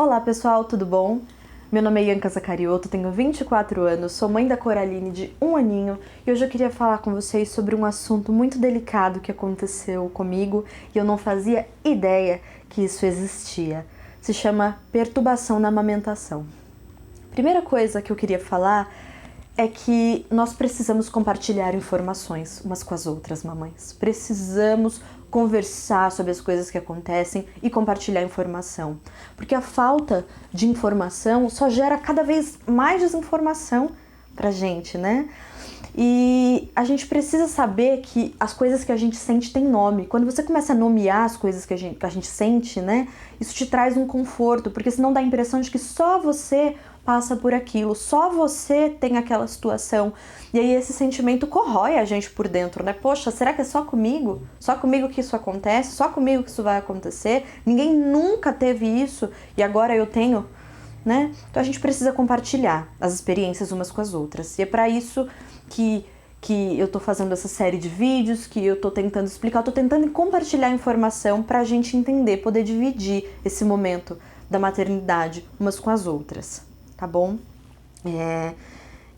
Olá pessoal, tudo bom? Meu nome é Ianca Zaccarioto, tenho 24 anos, sou mãe da Coraline de 1 aninho e hoje eu queria falar com vocês sobre um assunto muito delicado que aconteceu comigo e eu não fazia ideia que isso existia. Se chama perturbação na amamentação. Primeira coisa que eu queria falar é que nós precisamos compartilhar informações umas com as outras, mamães. Precisamos conversar sobre as coisas que acontecem e compartilhar informação. Porque a falta de informação só gera cada vez mais desinformação pra gente, né? E a gente precisa saber que as coisas que a gente sente têm nome. Quando você começa a nomear as coisas que a gente sente, né? Isso te traz um conforto, porque senão dá a impressão de que só você passa por aquilo, só você tem aquela situação. E aí esse sentimento corrói a gente por dentro, né? Poxa, será que é só comigo? Só comigo que isso acontece? Só comigo que isso vai acontecer? Ninguém nunca teve isso e agora eu tenho, né? Então a gente precisa compartilhar as experiências umas com as outras. E é para isso que eu tô fazendo essa série de vídeos, que eu tô tentando explicar, eu tô tentando compartilhar informação pra gente entender, poder dividir esse momento da maternidade umas com as outras, tá bom?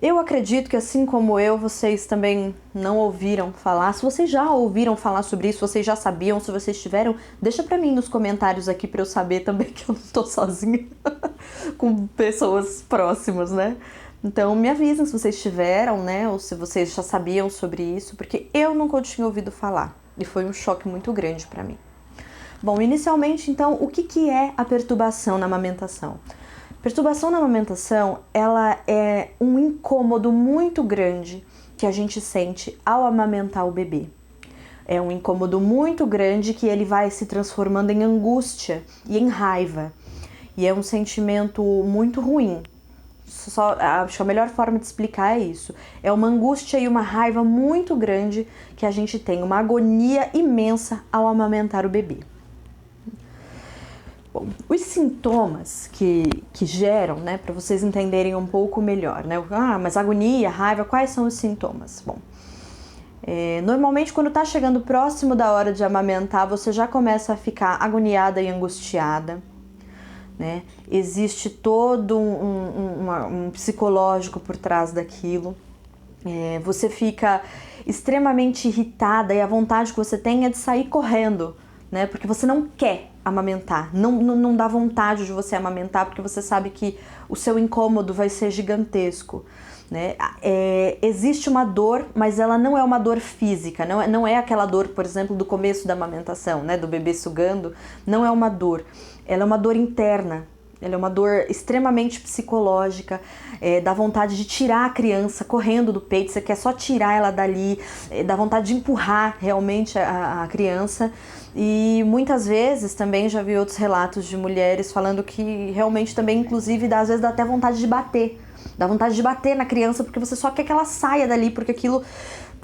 Eu acredito que assim como eu, vocês também não ouviram falar. Se vocês já ouviram falar sobre isso, vocês já sabiam, se vocês tiveram, deixa pra mim nos comentários aqui pra eu saber também que eu não tô sozinha com pessoas próximas, né? Então me avisem se vocês tiveram, né, ou se vocês já sabiam sobre isso, porque eu nunca tinha ouvido falar e foi um choque muito grande pra mim. Bom, inicialmente então, o que é a perturbação na amamentação? Perturbação na amamentação, ela é um incômodo muito grande que a gente sente ao amamentar o bebê. É um incômodo muito grande que ele vai se transformando em angústia e em raiva. E é um sentimento muito ruim. Acho que a melhor forma de explicar é isso. É uma angústia e uma raiva muito grande que a gente tem, uma agonia imensa ao amamentar o bebê. Bom, os sintomas que geram, né, para vocês entenderem um pouco melhor, né? Mas agonia, raiva, quais são os sintomas? Bom, normalmente quando tá chegando próximo da hora de amamentar, você já começa a ficar agoniada e angustiada, né? Existe todo um psicológico por trás daquilo. Você fica extremamente irritada e a vontade que você tem é de sair correndo, né? Porque você não quer amamentar, não dá vontade de você amamentar porque você sabe que o seu incômodo vai ser gigantesco, né? Existe uma dor, mas ela não é uma dor física, não é aquela dor, por exemplo, do começo da amamentação, né? Do bebê sugando, não é uma dor, ela é uma dor interna. Ela é uma dor extremamente psicológica, dá vontade de tirar a criança correndo do peito, você quer só tirar ela dali, dá vontade de empurrar realmente a criança. E muitas vezes também já vi outros relatos de mulheres falando que realmente também, inclusive, às vezes dá até vontade de bater. Dá vontade de bater na criança porque você só quer que ela saia dali, porque aquilo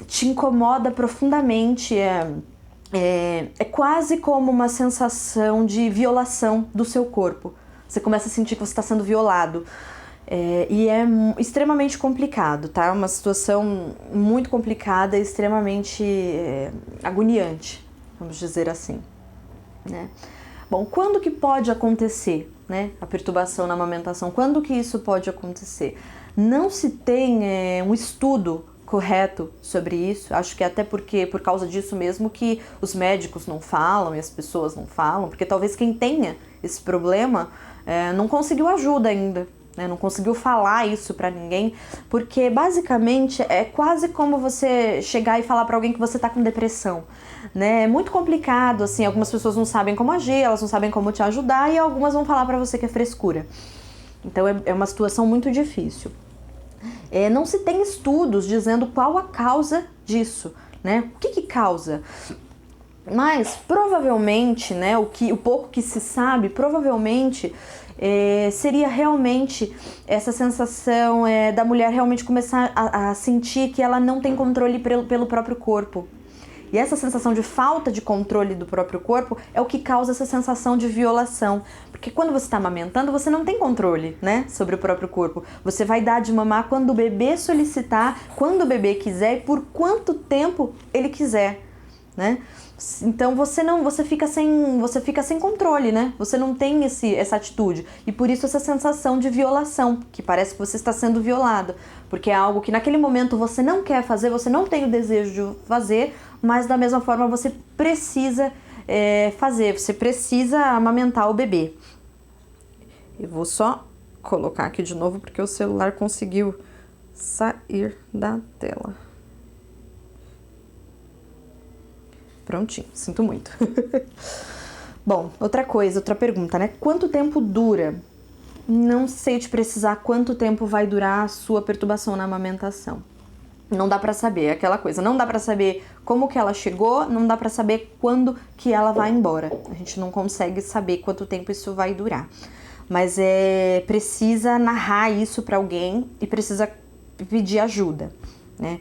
te incomoda profundamente. É quase como uma sensação de violação do seu corpo. Você começa a sentir que você está sendo violado. E é extremamente complicado, tá? É uma situação muito complicada e extremamente agoniante, vamos dizer assim, né? Bom, quando que pode acontecer, né, a perturbação na amamentação? Quando que isso pode acontecer? Não se tem um estudo correto sobre isso, acho que até porque por causa disso mesmo que os médicos não falam e as pessoas não falam, porque talvez quem tenha esse problema não conseguiu ajuda ainda, né? Não conseguiu falar isso pra ninguém, porque basicamente é quase como você chegar e falar pra alguém que você tá com depressão, né? É muito complicado, assim, algumas pessoas não sabem como agir, elas não sabem como te ajudar e algumas vão falar pra você que é frescura. Então é uma situação muito difícil. Não se tem estudos dizendo qual a causa disso, né? O que causa? Mas provavelmente, né, o pouco que se sabe, provavelmente seria realmente essa sensação da mulher realmente começar a sentir que ela não tem controle pelo próprio corpo. E essa sensação de falta de controle do próprio corpo é o que causa essa sensação de violação. Porque quando você está amamentando, você não tem controle, né, sobre o próprio corpo. Você vai dar de mamar quando o bebê solicitar, quando o bebê quiser e por quanto tempo ele quiser, né? Então você fica sem controle, né? Você não tem essa atitude. E por isso essa sensação de violação, que parece que você está sendo violado. Porque é algo que naquele momento você não quer fazer, você não tem o desejo de fazer, mas da mesma forma você precisa fazer, você precisa amamentar o bebê. Eu vou só colocar aqui de novo porque o celular conseguiu sair da tela. Prontinho, sinto muito. Bom, outra pergunta, né? Quanto tempo dura? Não sei te precisar quanto tempo vai durar a sua perturbação na amamentação. Não dá pra saber, é aquela coisa. Não dá pra saber como que ela chegou, não dá pra saber quando que ela vai embora. A gente não consegue saber quanto tempo isso vai durar. Mas precisa narrar isso pra alguém e precisa pedir ajuda, né?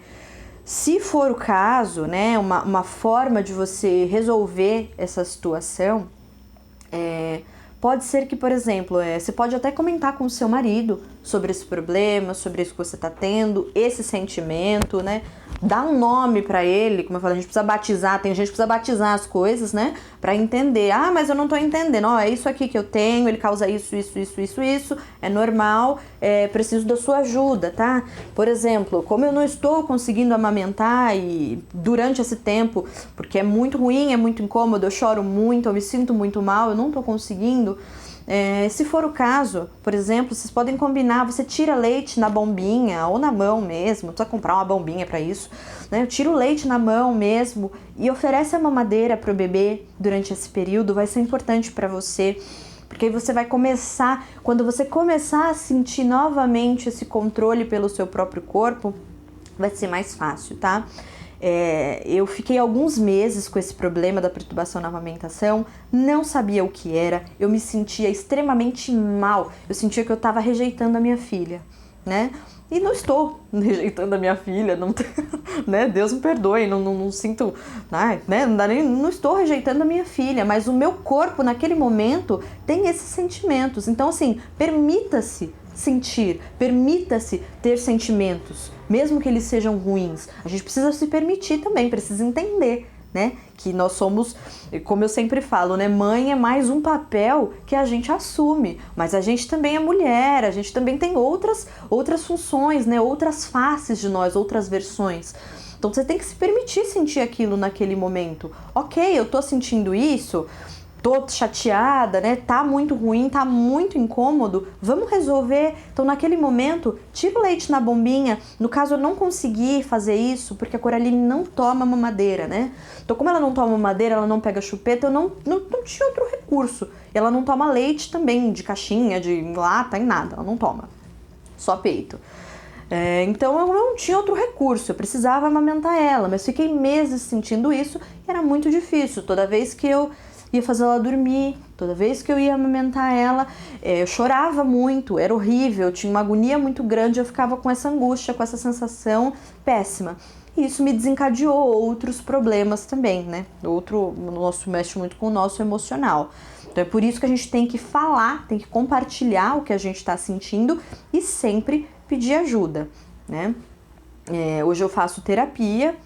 Se for o caso, né, uma forma de você resolver essa situação, pode ser que, por exemplo, você pode até comentar com o seu marido sobre esse problema, sobre isso que você está tendo, esse sentimento, né? Dá um nome para ele, como eu falei, a gente precisa batizar, tem gente que precisa batizar as coisas, né? Para entender, mas eu não tô entendendo, é isso aqui que eu tenho, ele causa isso, é normal, preciso da sua ajuda, tá? Por exemplo, como eu não estou conseguindo amamentar e durante esse tempo, porque é muito ruim, é muito incômodo, eu choro muito, eu me sinto muito mal, eu não tô conseguindo. Se for o caso, por exemplo, vocês podem combinar, você tira leite na bombinha ou na mão mesmo, precisa comprar uma bombinha para isso, né? Tira o leite na mão mesmo e oferece a mamadeira para o bebê durante esse período, vai ser importante para você, porque aí você vai começar, quando você começar a sentir novamente esse controle pelo seu próprio corpo, vai ser mais fácil, tá? Eu fiquei alguns meses com esse problema da perturbação na amamentação, não sabia o que era, eu me sentia extremamente mal, eu sentia que eu estava rejeitando a minha filha, né? E não estou rejeitando a minha filha, não, né? Deus me perdoe, não sinto, né? Não estou rejeitando a minha filha, mas o meu corpo naquele momento tem esses sentimentos. Então, assim, permita-se sentir, permita-se ter sentimentos, mesmo que eles sejam ruins. A gente precisa se permitir também, precisa entender, né? Que nós somos, como eu sempre falo, né? Mãe é mais um papel que a gente assume, mas a gente também é mulher, a gente também tem outras funções, né? Outras faces de nós, outras versões. Então você tem que se permitir sentir aquilo naquele momento. Ok, eu tô sentindo isso, tô chateada, né? Tá muito ruim, tá muito incômodo, vamos resolver. Então naquele momento, tira o leite na bombinha. No caso eu não consegui fazer isso, porque a Coraline não toma mamadeira, né? Então como ela não toma mamadeira, ela não pega chupeta, eu não tinha outro recurso. Ela não toma leite também, de caixinha, de lata, em nada, ela não toma. Só peito. Então eu não tinha outro recurso, eu precisava amamentar ela, mas fiquei meses sentindo isso e era muito difícil. Toda vez que eu ia fazer ela dormir, toda vez que eu ia amamentar ela, eu chorava muito, era horrível, eu tinha uma agonia muito grande, eu ficava com essa angústia, com essa sensação péssima. E isso me desencadeou outros problemas também, né? Mexe muito com o nosso emocional. Então é por isso que a gente tem que falar, tem que compartilhar o que a gente está sentindo e sempre pedir ajuda, né? Hoje eu faço terapia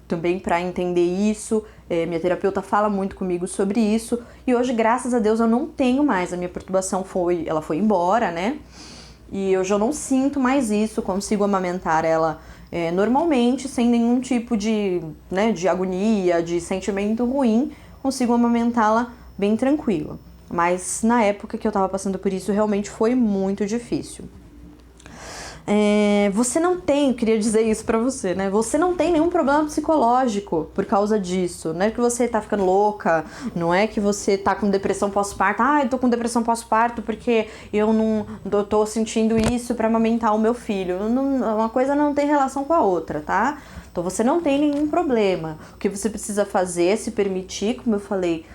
também para entender isso. Minha terapeuta fala muito comigo sobre isso e hoje, graças a Deus, eu não tenho mais. A minha perturbação ela foi embora, né? E hoje eu não sinto mais isso, consigo amamentar ela normalmente, sem nenhum tipo de agonia, de sentimento ruim, consigo amamentá-la bem tranquila. Mas na época que eu tava passando por isso, realmente foi muito difícil. Você não tem, queria dizer isso pra você, né? Você não tem nenhum problema psicológico por causa disso. Não é que você tá ficando louca, não é que você tá com depressão pós-parto. Eu tô com depressão pós-parto porque eu tô sentindo isso pra amamentar o meu filho. Uma coisa não tem relação com a outra, tá? Então você não tem nenhum problema. O que você precisa fazer é se permitir, como eu falei,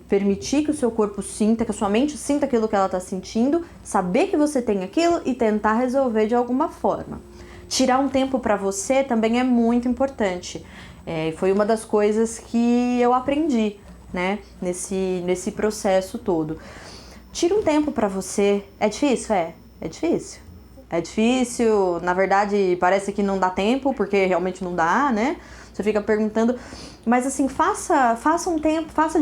permitir que o seu corpo sinta, que a sua mente sinta aquilo que ela está sentindo, saber que você tem aquilo e tentar resolver de alguma forma. Tirar um tempo para você também é muito importante. Foi uma das coisas que eu aprendi, né, nesse processo todo. Tira um tempo para você. É difícil? É difícil. É difícil, na verdade parece que não dá tempo, porque realmente não dá, né? Você fica perguntando, Mas assim, faça um tempo, faça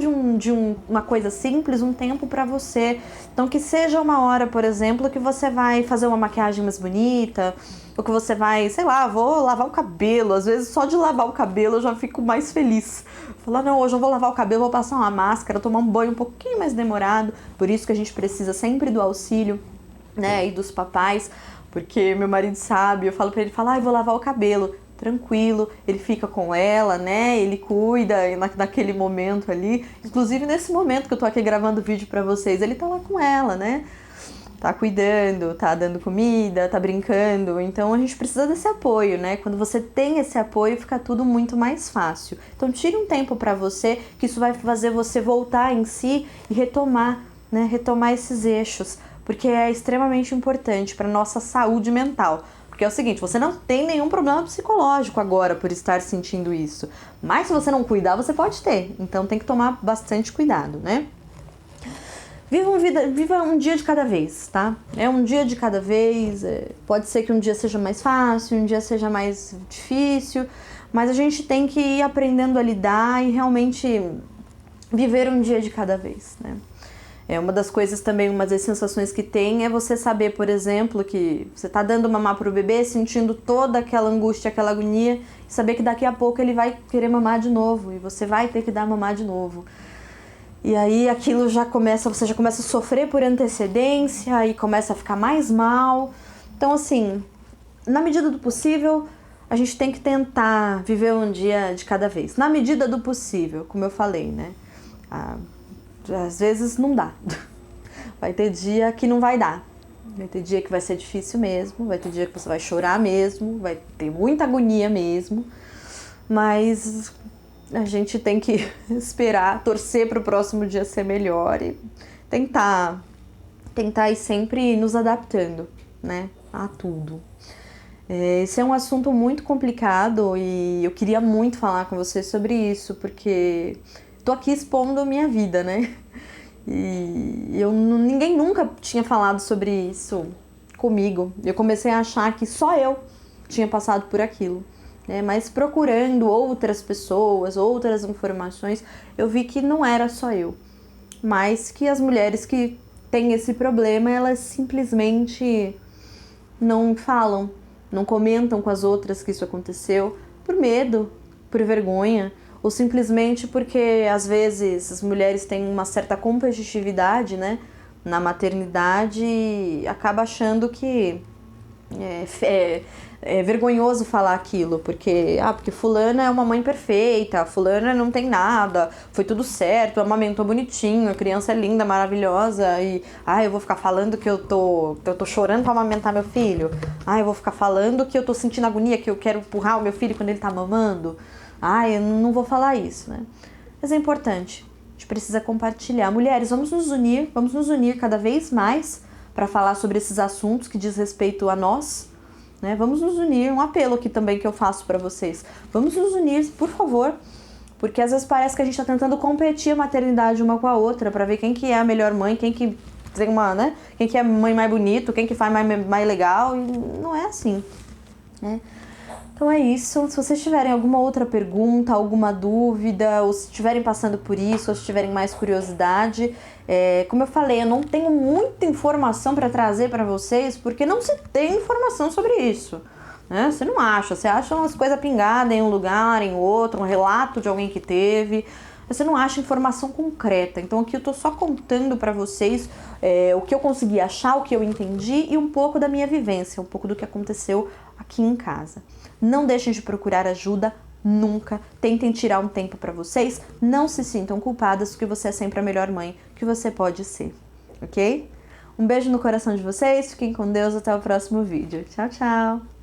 uma coisa simples, um tempo pra você. Então que seja uma hora, por exemplo, que você vai fazer uma maquiagem mais bonita, ou que você vai, sei lá, vou lavar o cabelo. Às vezes só de lavar o cabelo eu já fico mais feliz. Falar, não, hoje eu vou lavar o cabelo, vou passar uma máscara, tomar um banho um pouquinho mais demorado. Por isso que a gente precisa sempre do auxílio, né, e dos papais, porque meu marido sabe, eu falo pra ele, eu vou lavar o cabelo. Tranquilo, ele fica com ela, né, ele cuida naquele momento ali, inclusive nesse momento que eu tô aqui gravando vídeo pra vocês, ele tá lá com ela, né, tá cuidando, tá dando comida, tá brincando, então a gente precisa desse apoio, né, quando você tem esse apoio fica tudo muito mais fácil, então tire um tempo pra você, que isso vai fazer você voltar em si e retomar, né, retomar esses eixos, porque é extremamente importante pra nossa saúde mental. Porque é o seguinte, você não tem nenhum problema psicológico agora por estar sentindo isso. Mas se você não cuidar, você pode ter. Então tem que tomar bastante cuidado, né? Viva um dia de cada vez, tá? É um dia de cada vez. Pode ser que um dia seja mais fácil, um dia seja mais difícil. Mas a gente tem que ir aprendendo a lidar e realmente viver um dia de cada vez, né? Uma das coisas também, uma das sensações que tem é você saber, por exemplo, que você tá dando mamar pro bebê, sentindo toda aquela angústia, aquela agonia, e saber que daqui a pouco ele vai querer mamar de novo, e você vai ter que dar mamar de novo. E aí aquilo você já começa a sofrer por antecedência, e começa a ficar mais mal. Então assim, na medida do possível, a gente tem que tentar viver um dia de cada vez. Na medida do possível, como eu falei, né? Às vezes não dá. Vai ter dia que não vai dar. Vai ter dia que vai ser difícil mesmo. Vai ter dia que você vai chorar mesmo. Vai ter muita agonia mesmo. Mas a gente tem que esperar, torcer para o próximo dia ser melhor e tentar ir sempre nos adaptando, né, a tudo. Esse é um assunto muito complicado e eu queria muito falar com vocês sobre isso, porque tô aqui expondo minha vida, né? E ninguém nunca tinha falado sobre isso comigo. Eu comecei a achar que só eu tinha passado por aquilo, né? Mas procurando outras pessoas, outras informações, eu vi que não era só eu, mas que as mulheres que têm esse problema, elas simplesmente não falam, não comentam com as outras que isso aconteceu por medo, por vergonha, ou simplesmente porque às vezes as mulheres têm uma certa competitividade, né, na maternidade e acaba achando que é vergonhoso falar aquilo, porque fulana é uma mãe perfeita, fulana não tem nada, foi tudo certo, amamentou bonitinho, a criança é linda, maravilhosa e eu vou ficar falando que eu tô chorando pra amamentar meu filho, eu vou ficar falando que eu tô sentindo agonia, que eu quero empurrar o meu filho quando ele tá mamando. Eu não vou falar isso, né? Mas é importante, a gente precisa compartilhar. Mulheres, vamos nos unir cada vez mais para falar sobre esses assuntos que diz respeito a nós, né? Vamos nos unir, um apelo aqui também que eu faço para vocês. Vamos nos unir, por favor, porque às vezes parece que a gente está tentando competir a maternidade uma com a outra para ver quem que é a melhor mãe, quem que tem né? Quem que é a mãe mais bonito, quem que faz mais legal, e não é assim, né? Então é isso, se vocês tiverem alguma outra pergunta, alguma dúvida, ou se estiverem passando por isso, ou se tiverem mais curiosidade, como eu falei, eu não tenho muita informação para trazer para vocês, porque não se tem informação sobre isso, né? Você não acha, você acha umas coisas pingadas em um lugar, em outro, um relato de alguém que teve, você não acha informação concreta. Então aqui eu tô só contando para vocês o que eu consegui achar, o que eu entendi e um pouco da minha vivência, um pouco do que aconteceu aqui em casa. Não deixem de procurar ajuda nunca. Tentem tirar um tempo para vocês. Não se sintam culpadas, porque você é sempre a melhor mãe que você pode ser, ok? Um beijo no coração de vocês. Fiquem com Deus. Até o próximo vídeo. Tchau, tchau!